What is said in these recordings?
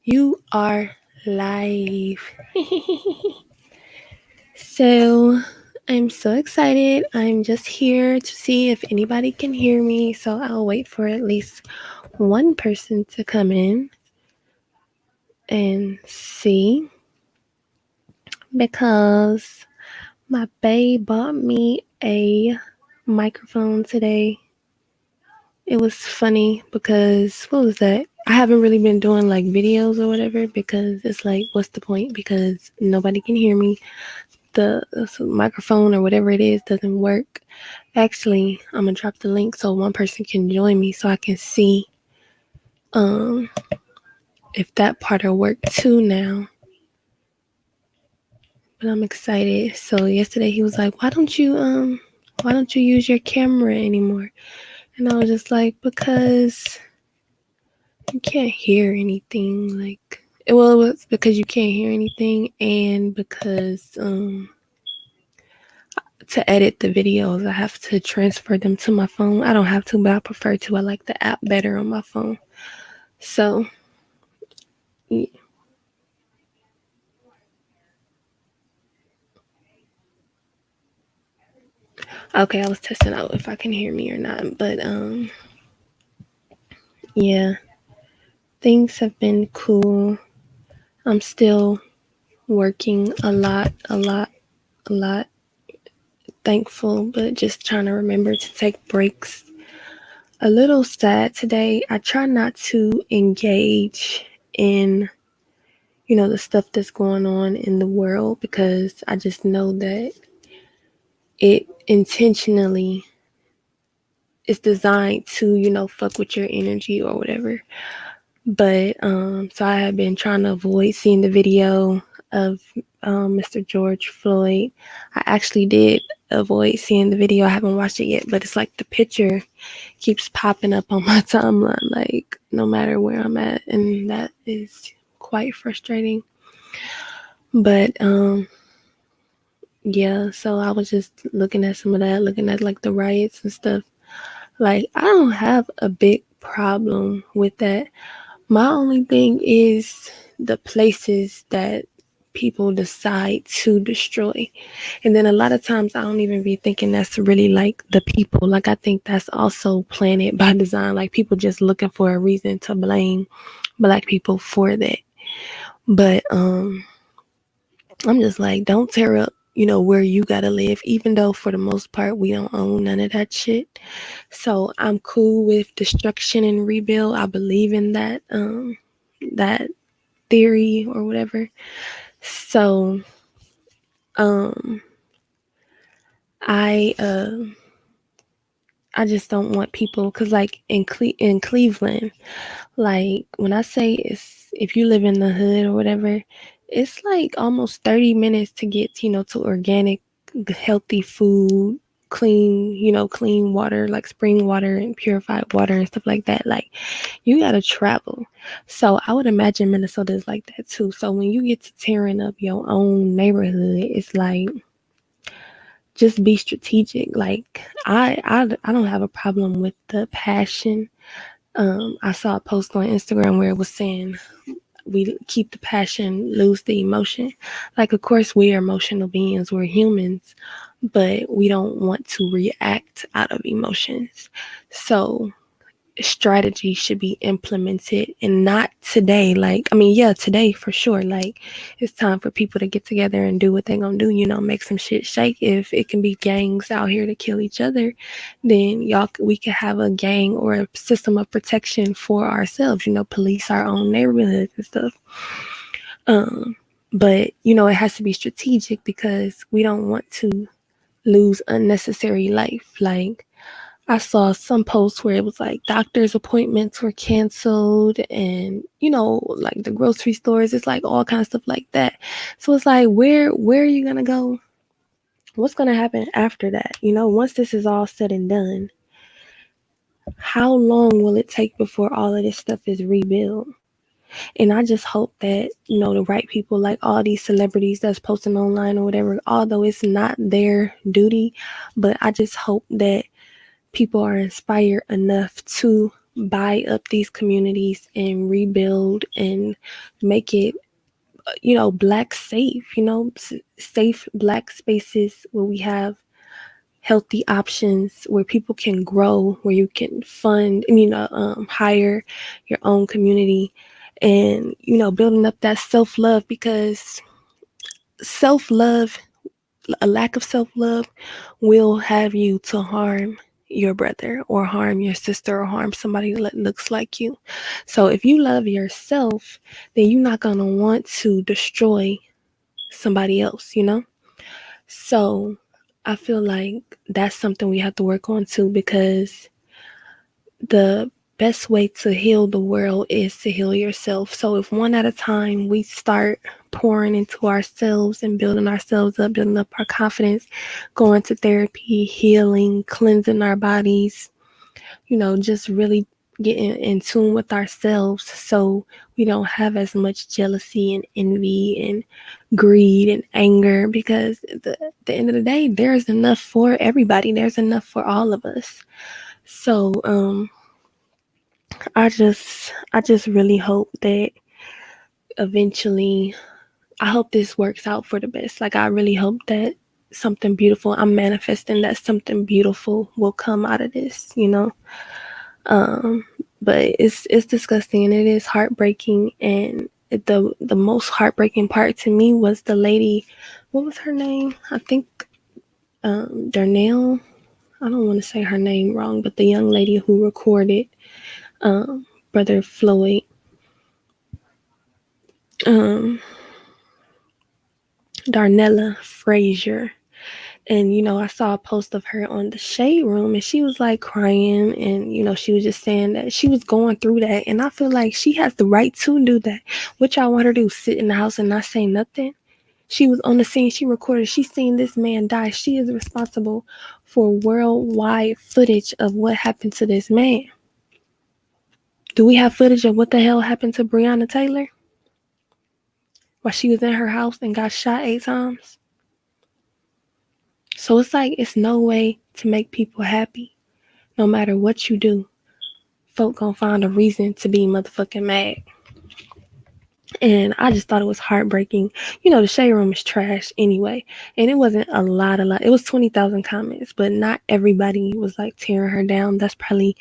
You are live. So I'm so excited. I'm just here to see if anybody can hear me. So I'll wait for at least one person to come in and see because my bae bought me a microphone today. It was funny because what was that? I haven't really been doing like videos or whatever because it's like, what's the point? Because nobody can hear me. The microphone or whatever it is doesn't work. Actually, I'm gonna drop the link so one person can join me so I can see um if that part will work too now. But I'm excited. So yesterday he was like, why don't you use your camera anymore? And I was just like, because you can't hear anything. Like, well, it was because you can't hear anything, and because to edit the videos, I have to transfer them to my phone. I don't have to, but I prefer to. I like the app better on my phone. So, yeah. Okay, I was testing out if I can hear me or not, but yeah, things have been cool. I'm still working a lot. Thankful, but just trying to remember to take breaks. A little sad today. I try not to engage in the stuff that's going on in the world because I just know that it intentionally is designed to, fuck with your energy or whatever. But so I have been trying to avoid seeing the video of Mr. George Floyd. I actually did avoid seeing the video. I haven't watched it yet, but it's like the picture keeps popping up on my timeline, like no matter where I'm at, and that is quite frustrating. But yeah, so I was just looking at some of that, looking at like the riots and stuff. Like, I don't have a big problem with that. My only thing is the places that people decide to destroy. And then a lot of times I don't even be thinking that's really like the people. Like, I think that's also planted by design. Like, people just looking for a reason to blame black people for that. But I'm just like, don't tear up, where you gotta live, even though for the most part we don't own none of that shit. So I'm cool with destruction and rebuild. I believe in that theory or whatever. So um I I just don't want people because like in Cleveland, like when I say it's if you live in the hood or whatever, it's like almost 30 minutes to get, to organic, healthy food, clean water, like spring water and purified water and stuff like that. Like you gotta travel. So I would imagine Minnesota is like that too. So when you get to tearing up your own neighborhood, it's like just be strategic. Like I don't have a problem with the passion. I saw a post on Instagram where it was saying we keep the passion, lose the emotion. Like, of course, we are emotional beings, we're humans, but we don't want to react out of emotions. So strategy should be implemented and not today. Like, I mean, yeah, today for sure. Like, it's time for people to get together and do what they're gonna do, make some shit shake. If it can be gangs out here to kill each other, then we could have a gang or a system of protection for ourselves, police our own neighborhoods and stuff. But it has to be strategic because we don't want to lose unnecessary life. Like, I saw some posts where it was like doctor's appointments were canceled and, like the grocery stores, it's like all kinds of stuff like that. So it's like, where are you going to go? What's going to happen after that? Once this is all said and done, how long will it take before all of this stuff is rebuilt? And I just hope that, the right people, like all these celebrities that's posting online or whatever, although it's not their duty, but I just hope that people are inspired enough to buy up these communities and rebuild and make it, black safe, safe black spaces where we have healthy options, where people can grow, where you can fund and, hire your own community, and, building up that self love, because self love, a lack of self love will have you to harm your brother or harm your sister or harm somebody that looks like you. So if you love yourself, then you're not going to want to destroy somebody else. So I feel like that's something we have to work on too, because the best way to heal the world is to heal yourself. So if one at a time we start pouring into ourselves and building ourselves up, building up our confidence, going to therapy, healing, cleansing our bodies, just really getting in tune with ourselves, so we don't have as much jealousy and envy and greed and anger, because at the end of the day, there's enough for everybody. There's enough for all of us. So I just really hope that eventually, I hope this works out for the best. Like, I really hope that something beautiful, I'm manifesting that something beautiful will come out of this. Um, but it's disgusting and it is heartbreaking. And the most heartbreaking part to me was the lady. What was her name? I think Darnell. I don't want to say her name wrong, but the young lady who recorded Brother Floyd. Um, Darnella Frazier. And, I saw a post of her on the Shade Room, and she was like crying, and, she was just saying that she was going through that. And I feel like she has the right to do that. What y'all want her to do? Sit in the house and not say nothing? She was on the scene, she recorded, she seen this man die. She is responsible for worldwide footage of what happened to this man. Do we have footage of what the hell happened to Breonna Taylor while she was in her house and got shot 8 times? So it's like, it's no way to make people happy. No matter what you do, folk gonna find a reason to be motherfucking mad. And I just thought it was heartbreaking. The Shade Room is trash anyway. And it wasn't a lot. It was 20,000 comments, but not everybody was like tearing her down. That's probably,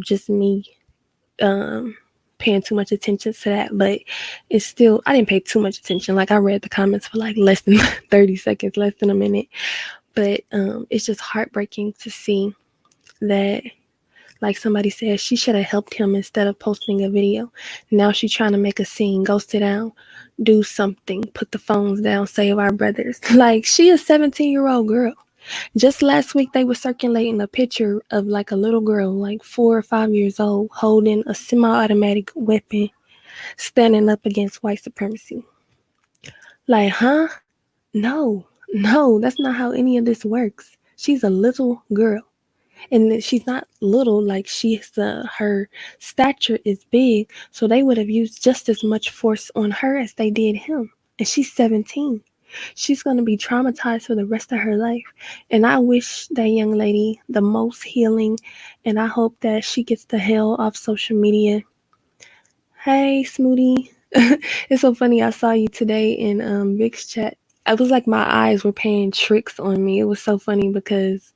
just me paying too much attention to that. But it's still, I didn't pay too much attention. Like, I read the comments for like less than 30 seconds, less than a minute. But it's just heartbreaking to see that, like somebody said, she should have helped him instead of posting a video. Now she's trying to make a scene. Go sit down, do something, put the phones down, save our brothers. Like, she a 17-year-old girl. Just last week, they were circulating a picture of like a little girl, like 4 or 5 years old, holding a semi-automatic weapon, standing up against white supremacy. Like, huh? No, that's not how any of this works. She's a little girl. And she's not little, like her stature is big, so they would have used just as much force on her as they did him. And she's 17. She's going to be traumatized for the rest of her life. And I wish that young lady the most healing, and I hope that she gets the hell off social media. Hey, Smoothie. It's so funny. I saw you today in Vic's chat. I was like, my eyes were playing tricks on me. It was so funny because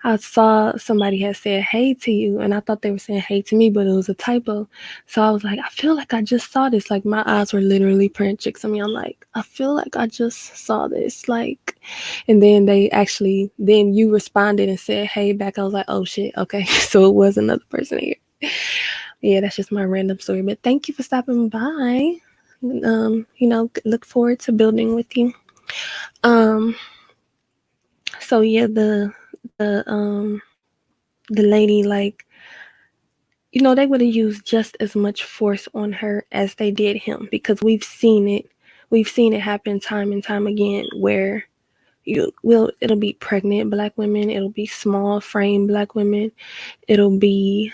I saw somebody had said hey to you, and I thought they were saying hey to me, but it was a typo. So I was like, I feel like I just saw this. Like, my eyes were literally playing tricks on me. I'm like, I feel like I just saw this. Like, and then then you responded and said hey back. I was like, oh shit, okay. So it was another person here. Yeah, that's just my random story. But thank you for stopping by. Look forward to building with you. So yeah, the lady, like, they would have used just as much force on her as they did him, because we've seen it happen time and time again, where it'll be pregnant black women, it'll be small frame black women, it'll be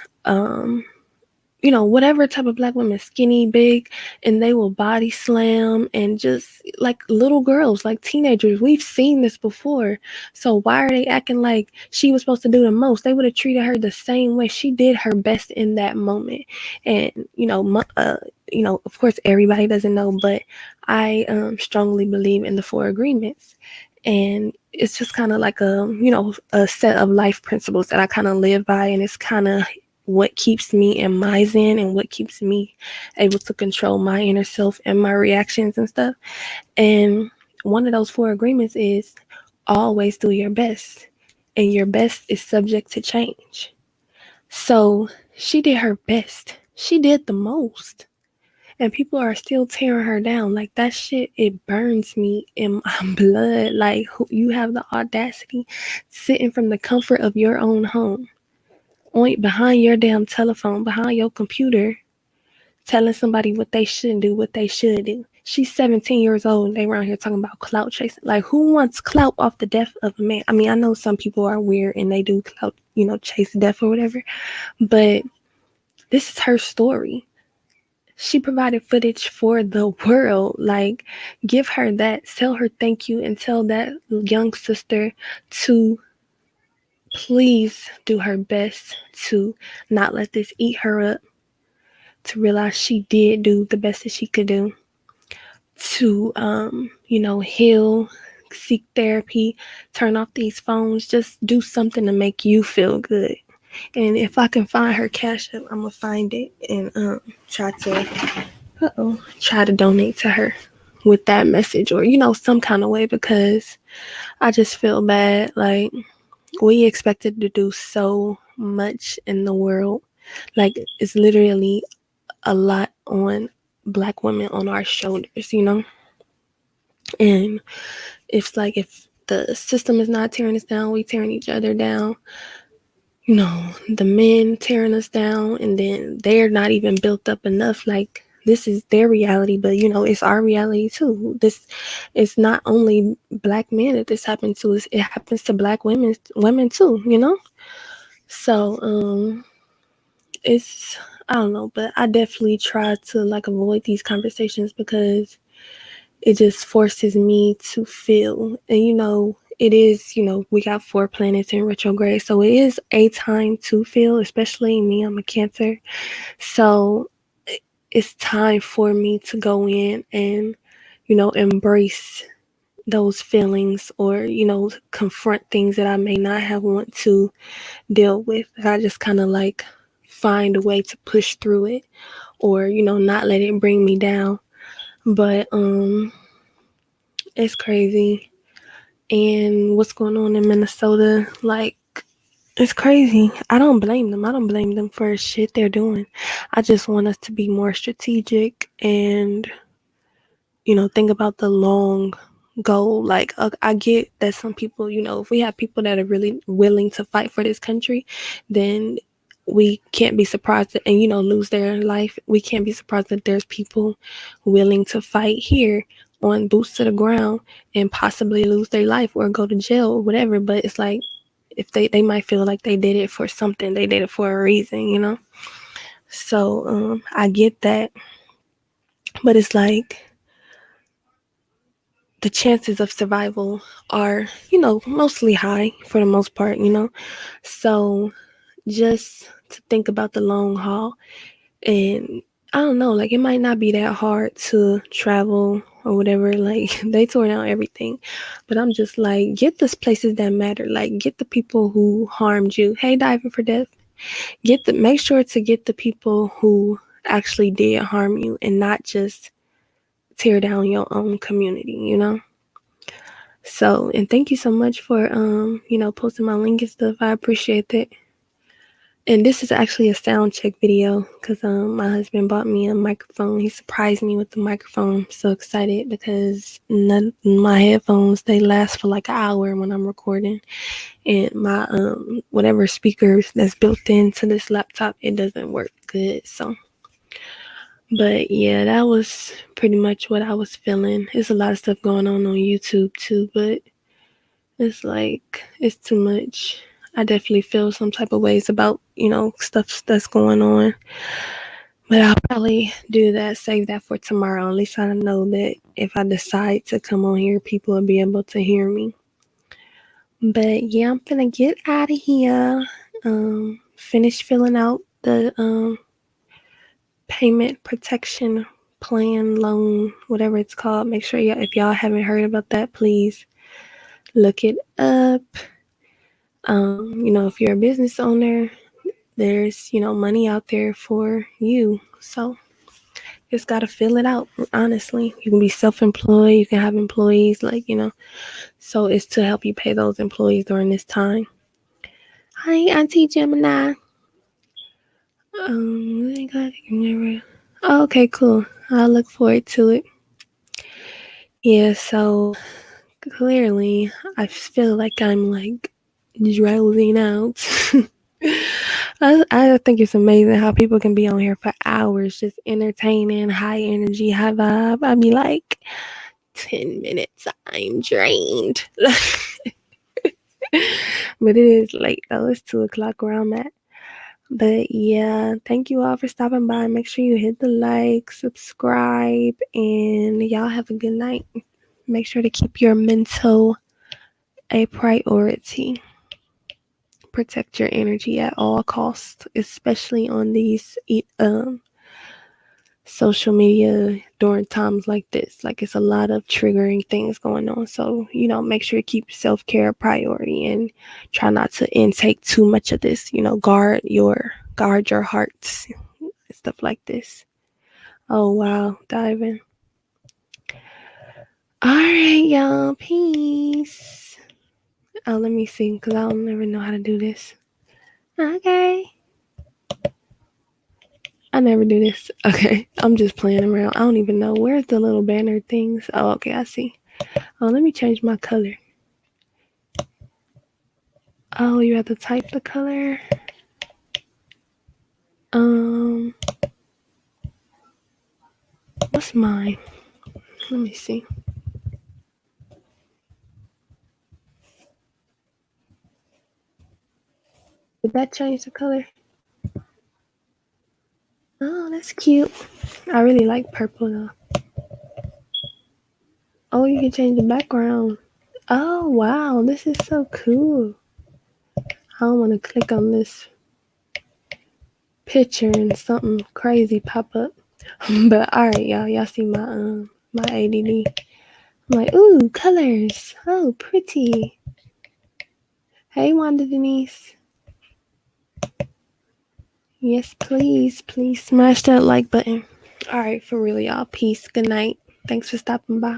whatever type of black woman, skinny, big, and they will body slam and just like little girls, like teenagers. We've seen this before. So why are they acting like she was supposed to do the most? They would have treated her the same way. She did her best in that moment. And, of course, everybody doesn't know, but I strongly believe in the four agreements. And it's just kind of like a set of life principles that I kind of live by, and it's kind of what keeps me in my zen and what keeps me able to control my inner self and my reactions and stuff. And one of those four agreements is always do your best, and your best is subject to change. So she did her best. She did the most. And people are still tearing her down. Like that shit, it burns me in my blood. Like you have the audacity sitting from the comfort of your own home, behind your damn telephone, behind your computer, telling somebody what they shouldn't do, what they should do. She's 17 years old and they around here talking about clout chasing. Like, who wants clout off the death of a man? I mean, I know some people are weird and they do clout, chase death or whatever, but this is her story. She provided footage for the world. Like, give her that, tell her thank you, and tell that young sister to please do her best to not let this eat her up, to realize she did do the best that she could do, to heal, seek therapy, turn off these phones, just do something to make you feel good. And if I can find her cash app, I'm gonna find it and try to donate to her with that message, or some kind of way, because I just feel bad. Like, we expected to do so much in the world. Like, it's literally a lot on black women on our shoulders. And it's like, if the system is not tearing us down, we tearing each other down. The men tearing us down, and then they're not even built up enough. Like, this is their reality, but it's our reality too. This it's not only black men that this happens to, it happens to black women too. So it's, I don't know, but I definitely try to like avoid these conversations because it just forces me to feel. And it is, we got 4 planets in retrograde, so it is a time to feel, especially me. I'm a Cancer. So it's time for me to go in and, embrace those feelings, or, confront things that I may not have want to deal with. I just kind of like find a way to push through it, or, not let it bring me down. But it's crazy. And what's going on in Minnesota, like, it's crazy. I don't blame them. I don't blame them for shit they're doing. I just want us to be more strategic and, think about the long goal. Like, I get that some people, if we have people that are really willing to fight for this country, then we can't be surprised and, lose their life. We can't be surprised that there's people willing to fight here on boots to the ground and possibly lose their life or go to jail or whatever. But it's like, if they might feel like they did it for something, they did it for a reason. So I get that, but it's like, the chances of survival are, mostly high for the most part. So just to think about the long haul. And I don't know, like, it might not be that hard to travel or whatever. Like, they tore down everything, but I'm just like, get the places that matter. Like, get the people who harmed you. Hey, Diving for Death. Make sure to get the people who actually did harm you, and not just tear down your own community. So, and thank you so much for posting my link and stuff. I appreciate that. And this is actually a sound check video because my husband bought me a microphone. He surprised me with the microphone. I'm so excited because my headphones, they last for like an hour when I'm recording. And my whatever speakers that's built into this laptop, it doesn't work good. So, but yeah, that was pretty much what I was feeling. There's a lot of stuff going on YouTube too, but it's like, it's too much. I definitely feel some type of ways about, stuff that's going on. But I'll probably do that, save that for tomorrow. At least I know that if I decide to come on here, people will be able to hear me. But yeah, I'm gonna get out of here. Finish filling out the payment protection plan, loan, whatever it's called. Make sure if y'all haven't heard about that, please look it up. If you're a business owner, there's money out there for you. So just gotta fill it out. Honestly, you can be self-employed. You can have employees, So it's to help you pay those employees during this time. Hi, Auntie Gemini. Oh, okay, cool. I'll look forward to it. Yeah, so clearly I feel like I'm like drowsing out. I think it's amazing how people can be on here for hours just entertaining, high energy, high vibe. I'd be like, 10 minutes, I'm drained. But it is late though. It's 2 o'clock where I'm at. But yeah, thank you all for stopping by. Make sure you hit the like, subscribe, and y'all have a good night. Make sure to keep your mental a priority. Protect your energy at all costs, especially on these social media during times like this. Like it's a lot of triggering things going on. So, make sure to keep self-care a priority and try not to intake too much of this. Guard your hearts and stuff like this. Oh wow, diving. All right, y'all. Peace. Oh, let me see, because I don't never know how to do this. Okay. I never do this. Okay. I'm just playing around. I don't even know. Where's the little banner things? Oh, okay. I see. Oh, let me change my color. Oh, you have to type the color. What's mine? Let me see. Did that change the color? Oh, that's cute. I really like purple though. Oh, you can change the background. Oh, wow. This is so cool. I don't want to click on this picture and something crazy pop up. But all right, y'all. Y'all see my ADD. I'm like, ooh, colors. Oh, pretty. Hey, Wanda Denise. Yes, please. Please smash that like button. All right, for real, y'all. Peace. Good night. Thanks for stopping by.